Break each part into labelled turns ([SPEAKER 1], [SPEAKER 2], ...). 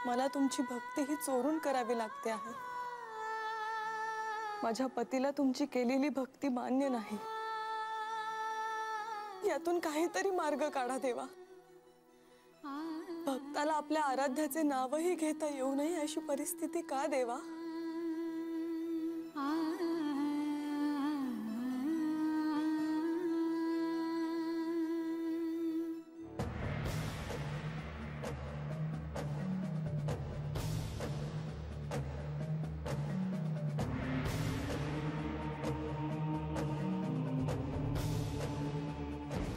[SPEAKER 1] मला तुमची भक्ती ही चोरून करावी लागते आहे। माझ्या पतीला तुमची केलेली भक्ती मान्य नाही। यातून काहीतरी मार्ग काढा देवा। भक्ताला आपल्या आराध्याचे नावही घेता येऊ नये अशी परिस्थिती का देवा?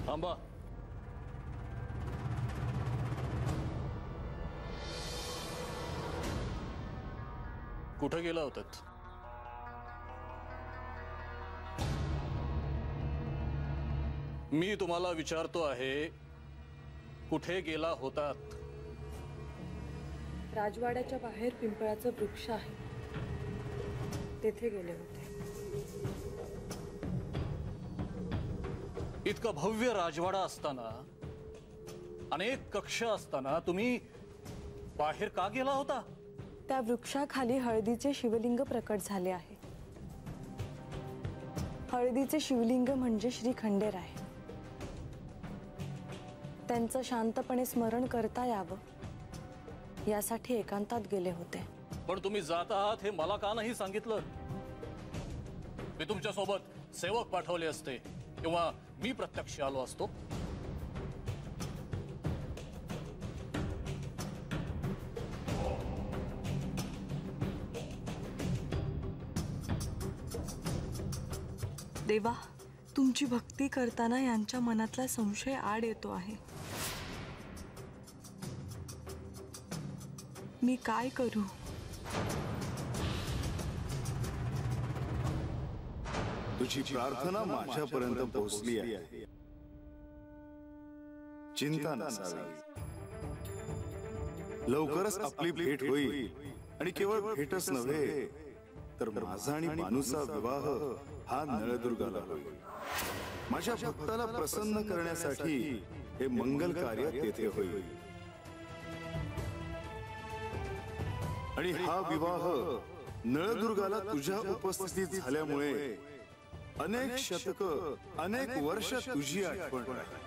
[SPEAKER 2] थांबा। कुठे गेला होतात? मी तुम्हाला विचारतो आहे, कुठे गेला होतात?
[SPEAKER 1] राजवाड्याच्या बाहेर पिंपळाचं वृक्ष आहे, तेथे गेले होते।
[SPEAKER 2] इतका भव्य राजवाडा असताना, अनेक कक्ष असताना तुम्ही बाहेर का गेला होता?
[SPEAKER 1] त्या वृक्षाखाली हळदीचे शिवलिंग प्रकट झाले आहे। हळदीचे शिवलिंग म्हणजे श्री खंडेराय। त्यांचं शांतपणे स्मरण करता यावं यासाठी एकांतात गेले होते।
[SPEAKER 2] पण तुम्ही जात आहात हे मला का नाही सांगितलं? मी तुमच्या सोबत सेवक पाठवले असते किंवा मी प्रत्यक्ष आलो असतो।
[SPEAKER 1] देवा, तुमची भक्ती करताना यांच्या मनातला संशय आड येतो आहे। मी काय करू?
[SPEAKER 3] तुझी प्रार्थना माझ्यापर्यंत पोहोचली आहे। चिंता नसावी, लवकरच आपली भेट होईल। आणि केवळ भेटच नव्हे तर माझा आणि मानूचा विवाह हा नळदुर्गाला होईल। माझ्या भक्ताला प्रसन्न करण्यासाठी हे मंगल कार्य तेथे होईल। आणि हा विवाह नळदुर्गाला तुझ्या उपस्थितीत झाल्यामुळे अनेक शतक, अनेक वर्ष तुझी आठवण राहील।